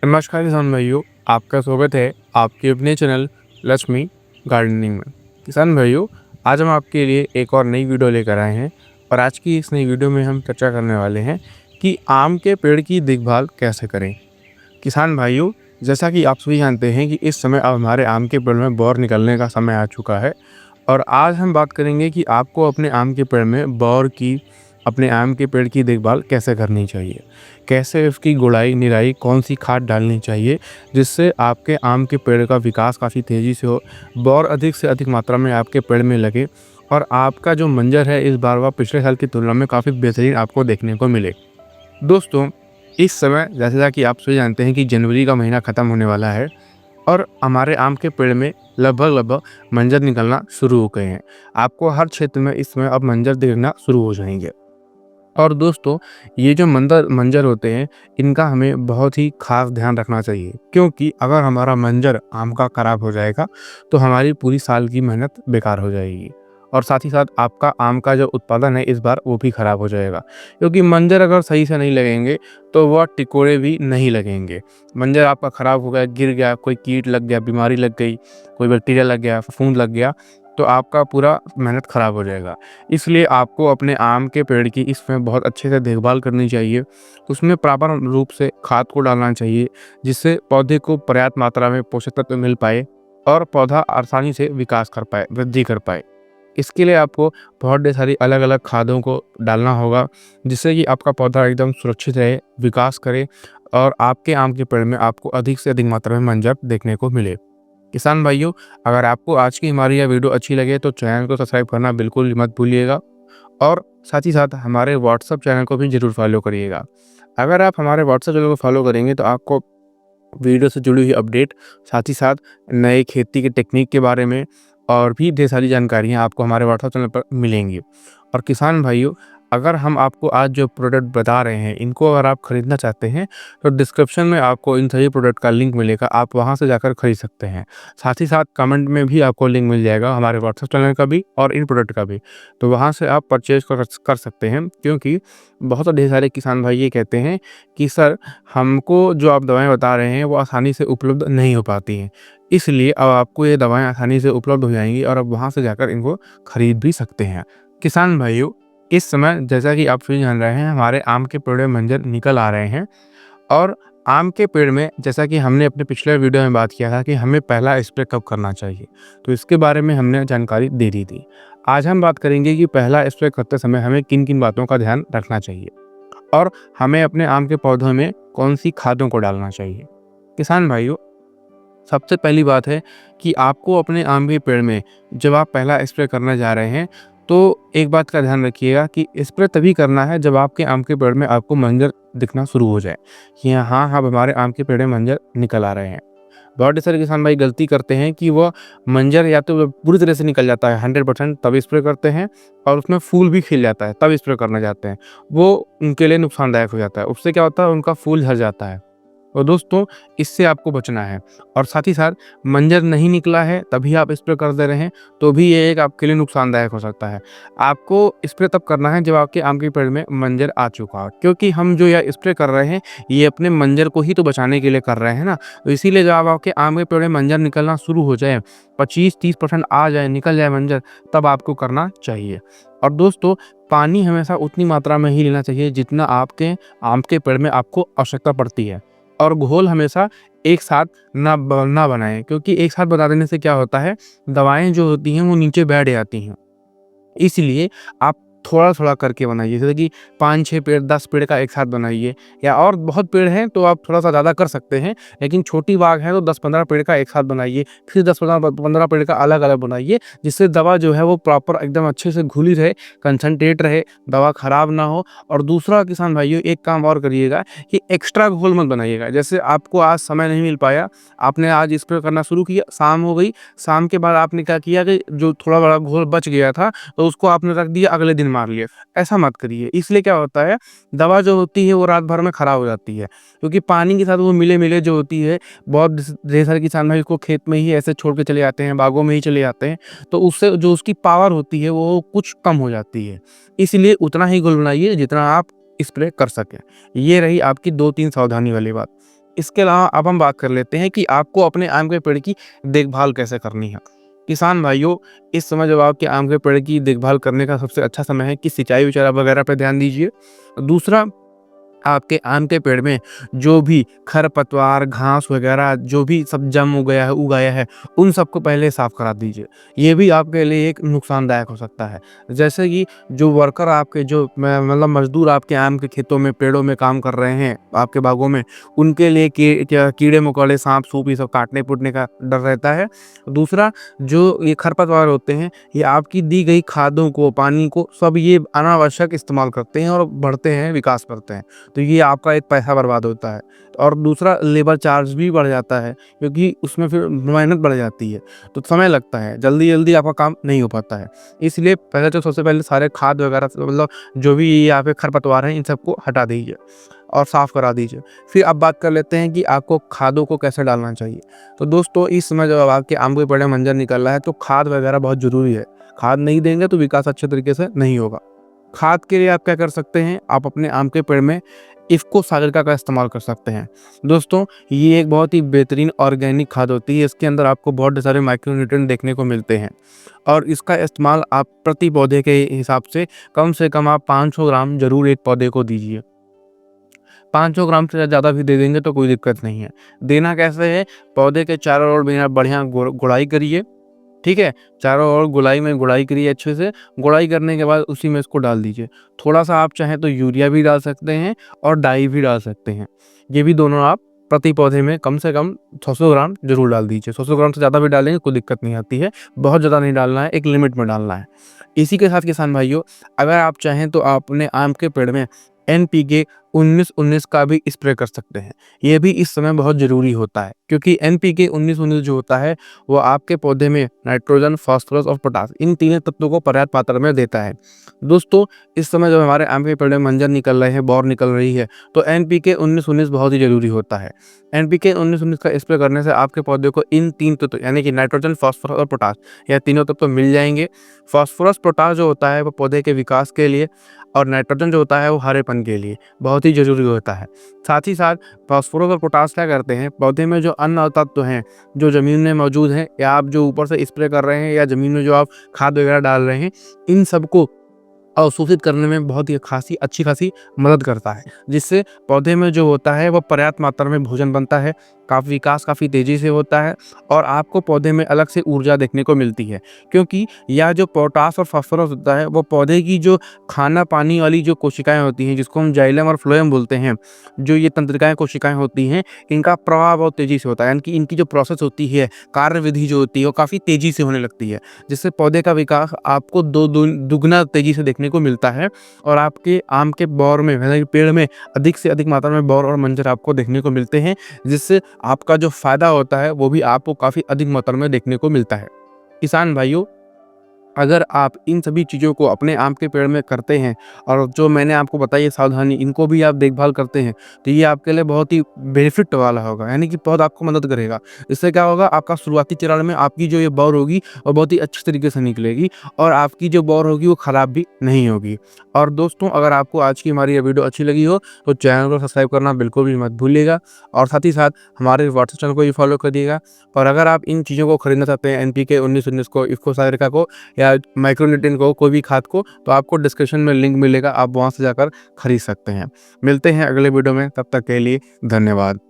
नमस्कार किसान भाइयों, आपका स्वागत है आपके अपने चैनल लक्ष्मी गार्डनिंग में। किसान भाइयों, आज हम आपके लिए एक और नई वीडियो लेकर आए हैं और आज की इस नई वीडियो में हम चर्चा करने वाले हैं कि आम के पेड़ की देखभाल कैसे करें। किसान भाइयों, जैसा कि आप सभी जानते हैं कि इस समय अब हमारे आम के पेड़ में बौर निकलने का समय आ चुका है और आज हम बात करेंगे कि आपको अपने आम के पेड़ में बौर की अपने आम के पेड़ की देखभाल कैसे करनी चाहिए, कैसे उसकी गुड़ाई निराई कौन सी खाद डालनी चाहिए जिससे आपके आम के पेड़ का विकास काफ़ी तेज़ी से हो, बौर अधिक से अधिक मात्रा में आपके पेड़ में लगे और आपका जो मंजर है इस बार वह पिछले साल की तुलना में काफ़ी बेहतरीन आपको देखने को मिले। दोस्तों, इस समय जैसा कि आप सभी जानते हैं कि जनवरी का महीना ख़त्म होने वाला है और हमारे आम के पेड़ में लगभग मंजर निकलना शुरू हो गए हैं। आपको हर क्षेत्र में इस समय अब मंजर दिखना शुरू हो जाएंगे। और दोस्तों, ये जो मंजर होते हैं, इनका हमें बहुत ही ख़ास ध्यान रखना चाहिए क्योंकि अगर हमारा मंजर आम का ख़राब हो जाएगा, तो हमारी पूरी साल की मेहनत बेकार हो जाएगी और साथ ही साथ आपका आम का जो उत्पादन है इस बार वो भी ख़राब हो जाएगा क्योंकि मंजर अगर सही से नहीं लगेंगे, तो वह टिकोड़े भी नहीं लगेंगे। मंजर आपका ख़राब हो गया, गिर गया, कोई कीट लग गया, बीमारी लग गई, कोई बैक्टीरिया लग गया, फफूंद लग गया, तो आपका पूरा मेहनत ख़राब हो जाएगा। इसलिए आपको अपने आम के पेड़ की इसमें बहुत अच्छे से देखभाल करनी चाहिए। उसमें प्रॉपर रूप से खाद को डालना चाहिए जिससे पौधे को पर्याप्त मात्रा में पोषक तत्व मिल पाए और पौधा आसानी से विकास कर पाए, वृद्धि कर पाए। इसके लिए आपको बहुत ढेर सारी अलग-अलग खादों को डालना होगा जिससे कि आपका पौधा एकदम सुरक्षित रहे, विकास करे और आपके आम के पेड़ में आपको अधिक से अधिक मात्रा में मंजर देखने को मिले। किसान भाइयों, अगर आपको आज की हमारी यह वीडियो अच्छी लगे तो चैनल को सब्सक्राइब करना बिल्कुल मत भूलिएगा और साथ ही साथ हमारे व्हाट्सएप चैनल को भी ज़रूर फॉलो करिएगा। अगर आप हमारे व्हाट्सएप चैनल को फॉलो करेंगे तो आपको वीडियो से जुड़ी हुई अपडेट, साथ ही साथ नए खेती की टेक्निक के बारे में और भी ढेर सारी जानकारियाँ आपको हमारे व्हाट्सएप चैनल पर मिलेंगी। और किसान भाइयों, अगर हम आपको आज जो प्रोडक्ट बता रहे हैं, इनको अगर आप खरीदना चाहते हैं, तो डिस्क्रिप्शन में आपको इन सभी प्रोडक्ट का लिंक मिलेगा, आप वहाँ से जाकर खरीद सकते हैं। साथ ही साथ कमेंट में भी आपको लिंक मिल जाएगा हमारे व्हाट्सएप चैनल का भी और इन प्रोडक्ट का भी, तो वहाँ से आप परचेज़ कर सकते हैं क्योंकि बहुत ढेर सारे किसान भाई ये कहते हैं कि सर, हमको जो आप दवाएँ बता रहे हैं वो आसानी से उपलब्ध नहीं हो पाती हैं। इसलिए अब आपको ये दवाएँ आसानी से उपलब्ध हो जाएँगी और आप वहाँ से जाकर इनको खरीद भी सकते हैं। किसान भाइयों, इस समय जैसा कि आप सभी जान रहे हैं, हमारे आम के पेड़ में मंजर निकल आ रहे हैं और आम के पेड़ में जैसा कि हमने अपने पिछले वीडियो में बात किया था कि हमें पहला स्प्रे कब करना चाहिए, तो इसके बारे में हमने जानकारी दे दी थी। आज हम बात करेंगे कि पहला स्प्रे करते समय हमें किन-किन बातों का ध्यान रखना चाहिए और हमें अपने आम के पौधों में कौन-सी खादों को डालना चाहिए। किसान भाइयों, सबसे पहली बात है कि आपको अपने आम के पेड़ में जब आप पहला स्प्रे करने जा रहे हैं, तो एक बात का ध्यान रखिएगा कि स्प्रे तभी करना है जब आपके आम के पेड़ में आपको मंजर दिखना शुरू हो जाए कि हाँ, अब हमारे आम के पेड़ में मंजर निकल आ रहे हैं। बहुत सारे किसान भाई गलती करते हैं कि वो मंजर या तो पूरी तरह से निकल जाता है 100% तब स्प्रे करते हैं और उसमें फूल भी खिल जाता है तब स्प्रे करना चाहते हैं। वो उनके लिए नुकसानदायक हो जाता है। उससे क्या होता है, उनका फूल झड़ जाता है। तो दोस्तों, इससे आपको बचना है और साथ ही साथ मंजर नहीं निकला है तभी आप स्प्रे कर दे रहे हैं, तो भी ये एक आपके लिए नुकसानदायक हो सकता है। आपको स्प्रे तब करना है जब आपके आम के पेड़ में मंजर आ चुका हो, क्योंकि हम जो यह स्प्रे कर रहे हैं ये अपने मंजर को ही तो बचाने के लिए कर रहे हैं ना। तो इसीलिए जब आपके आम के पेड़ में मंजर निकलना शुरू हो जाए, 25-30% आ जाए, निकल जाए मंजर, तब आपको करना चाहिए। और दोस्तों, पानी हमेशा उतनी मात्रा में ही लेना चाहिए जितना आपके आम के पेड़ में आपको आवश्यकता पड़ती है और घोल हमेशा एक साथ ना बनाएं, क्योंकि एक साथ बना देने से क्या होता है, दवाएं जो होती हैं वो नीचे बैठ जाती हैं। इसलिए आप थोड़ा-थोड़ा करके बनाइए, जैसे कि 5-6 पेड़, 10 पेड़ का एक साथ बनाइए, या और बहुत पेड़ हैं तो आप थोड़ा-सा ज़्यादा कर सकते हैं, लेकिन छोटी बाग है तो 10-15 पेड़ का एक साथ बनाइए, फिर 10-15 पेड़ का अलग-अलग बनाइए, जिससे दवा जो है वो प्रॉपर एकदम अच्छे से घुली रहे, कंसंट्रेट रहे, दवा खराब ना हो। और दूसरा किसान भाइयों, एक काम और करिएगा कि एक्स्ट्रा घोल मत बनाइएगा। जैसे आपको आज समय नहीं मिल पाया, आपने आज स्प्रे करना शुरू किया, शाम हो गई, शाम के बाद आपने क्या किया कि जो थोड़ा बड़ा घोल बच गया था तो उसको आपने रख दिया, अगले दिन मार लिया। ऐसा मत करिए, इसलिए क्या होता है, दवा जो होती है वो रात भर में खराब हो जाती है, क्योंकि पानी के साथ वो मिले-मिले जो होती है, बहुत ढेर सारे किसान भाई उसको खेत में ही ऐसे छोड़ के चले जाते हैं, बागों में ही चले जाते हैं, तो उससे जो उसकी पावर होती है वो कुछ कम हो जाती है। इसलिए उतना ही घोल बनाइए जितना आप स्प्रे कर सकें। ये रही आपकी 2-3 सावधानी वाली बात। इसके अलावा अब हम बात कर लेते हैं कि आपको अपने आम के पेड़ की देखभाल कैसे करनी है। किसान भाइयों, इस समय जब आपके आम के पेड़ की देखभाल करने का सबसे अच्छा समय है कि सिंचाई वगैरह पे ध्यान दीजिए। दूसरा, आपके आम के पेड़ में जो भी खरपतवार, घास वगैरह जो भी सब जम उगाया है, उन सबको पहले साफ करा दीजिए। ये भी आपके लिए एक नुकसानदायक हो सकता है। जैसे कि जो वर्कर आपके जो मतलब मजदूर आपके आम के खेतों में, पेड़ों में काम कर रहे हैं, आपके बागों में, उनके लिए कीड़े-मकोड़े, साँप-सूप ये सब काटने-पीटने का डर रहता है। दूसरा, जो ये खरपतवार होते हैं, ये आपकी दी गई खादों को, पानी को, सब ये अनावश्यक इस्तेमाल करते हैं और बढ़ते हैं, विकास करते हैं। तो ये आपका एक पैसा बर्बाद होता है और दूसरा लेबर चार्ज भी बढ़ जाता है, क्योंकि उसमें फिर मेहनत बढ़ जाती है, तो समय लगता है, जल्दी-जल्दी आपका काम नहीं हो पाता है। इसलिए पहले तो सबसे पहले सारे खाद वगैरह मतलब जो भी यहाँ पे खरपतवार हैं, इन सबको हटा दीजिए और साफ़ करा दीजिए। फिर अब बात कर लेते हैं कि आपको खादों को कैसे डालना चाहिए। तो दोस्तों, इस समय जब आपके आम के पेड़ में मंजर निकल रहा है, तो खाद वगैरह बहुत ज़रूरी है। खाद नहीं देंगे तो विकास अच्छे तरीके से नहीं होगा। खाद के लिए आप क्या कर सकते हैं, आप अपने आम के पेड़ में इफ़को सागरिका का इस्तेमाल कर सकते हैं। दोस्तों, ये एक बहुत ही बेहतरीन ऑर्गेनिक खाद होती है। इसके अंदर आपको बहुत सारे माइक्रोन्यूट्रिएंट देखने को मिलते हैं और इसका इस्तेमाल आप प्रति पौधे के हिसाब से कम आप 500 ग्राम ज़रूर एक पौधे को दीजिए। 500 ग्राम से ज़्यादा भी दे देंगे तो कोई दिक्कत नहीं है। देना कैसे है, पौधे के चारों ओर बढ़िया गुड़ाई करिए, ठीक है? चारों ओर गुड़ाई करिए अच्छे से। गुड़ाई करने के बाद उसी में इसको डाल दीजिए। थोड़ा-सा आप चाहें तो यूरिया भी डाल सकते हैं और डाई भी डाल सकते हैं। ये भी दोनों आप प्रति पौधे में कम से कम 600 ग्राम ज़रूर डाल दीजिए। 600 ग्राम से ज़्यादा भी डालेंगे कोई दिक्कत नहीं आती है। बहुत ज़्यादा नहीं डालना है, एक लिमिट में डालना है। इसी के साथ किसान भाइयों, अगर आप चाहें तो आप अपने आम के पेड़ में एनपीके 19-19 का भी स्प्रे कर सकते हैं। ये भी इस समय बहुत ज़रूरी होता है, क्योंकि एनपीके 19-19 जो होता है, वो आपके पौधे में नाइट्रोजन, फास्फोरस और पोटास, इन तीनों तत्वों को पर्याप्त मात्रा में देता है। दोस्तों, इस समय जब हमारे आम के पेड़ में मंजर निकल रहे हैं, बौर निकल रही है, तो एनपीके 19-19 बहुत ही ज़रूरी होता है। एनपीके 19-19 का स्प्रे करने से आपके पौधे को इन 3 तत्व यानी कि नाइट्रोजन, फास्फोरस और पोटास, यह तीनों तत्व मिल जाएँगे। फास्फोरस, पोटास जो होता है वो पौधे के विकास के लिए और नाइट्रोजन जो होता है वो हरेपन के लिए बहुत ही ज़रूरी होता है। साथ ही साथ फास्फोरस और पोटास क्या करते हैं, पौधे में जो अन्य तत्व हैं, जो ज़मीन में मौजूद हैं या आप जो ऊपर से स्प्रे कर रहे हैं या ज़मीन में जो आप खाद वगैरह डाल रहे हैं, इन सबको अवशोषित करने में बहुत ही अच्छी खासी मदद करता है, जिससे पौधे में जो होता है वो पर्याप्त मात्रा में भोजन बनता है, विकास काफ़ी तेज़ी से होता है और आपको पौधे में अलग से ऊर्जा देखने को मिलती है। क्योंकि यह जो पोटास और फास्फोरस होता है, वो पौधे की जो खाना पानी वाली जो कोशिकाएँ होती हैं, जिसको हम जाइलम और फ्लोएम बोलते हैं, जो ये तंत्रिकाएँ कोशिकाएँ होती हैं, इनका प्रवाह बहुत तेज़ी से होता है। यानी कि इनकी जो प्रोसेस होती है, कार्यविधि जो होती है, वो काफ़ी तेज़ी से होने लगती है, जिससे पौधे का विकास आपको दुगना तेज़ी से देखने को मिलता है और आपके आम के बौर में, यानी पेड़ में अधिक से अधिक मात्रा में बौर और मंजर आपको देखने को मिलते हैं, जिससे आपका जो फ़ायदा होता है वो भी आपको काफ़ी अधिक मात्रा में देखने को मिलता है। किसान भाइयों, अगर आप इन सभी चीज़ों को अपने आम के पेड़ में करते हैं और जो मैंने आपको बताई है सावधानी, इनको भी आप देखभाल करते हैं, तो ये आपके लिए बहुत ही बेनिफिट वाला होगा, यानी कि बहुत आपको मदद करेगा। इससे क्या होगा, आपका शुरुआती चरण में आपकी जो ये बौर होगी वो बहुत ही अच्छी तरीके से निकलेगी और आपकी जो बौर होगी वो ख़राब भी नहीं होगी। और दोस्तों, अगर आपको आज की हमारी ये वीडियो अच्छी लगी हो तो चैनल को सब्सक्राइब करना बिल्कुल भी मत भूलिएगा और साथ ही साथ हमारे व्हाट्सएप चैनल को भी फॉलो कर दिएगा। और अगर आप इन चीज़ों को खरीदना चाहते हैं, एनपीके 19-19 को, इफ़को सागरिका को या माइक्रोन्यूट्रिएंट को, कोई भी खाद को, तो आपको डिस्क्रिप्शन में लिंक मिलेगा, आप वहाँ से जाकर खरीद सकते हैं। मिलते हैं अगले वीडियो में, तब तक के लिए धन्यवाद।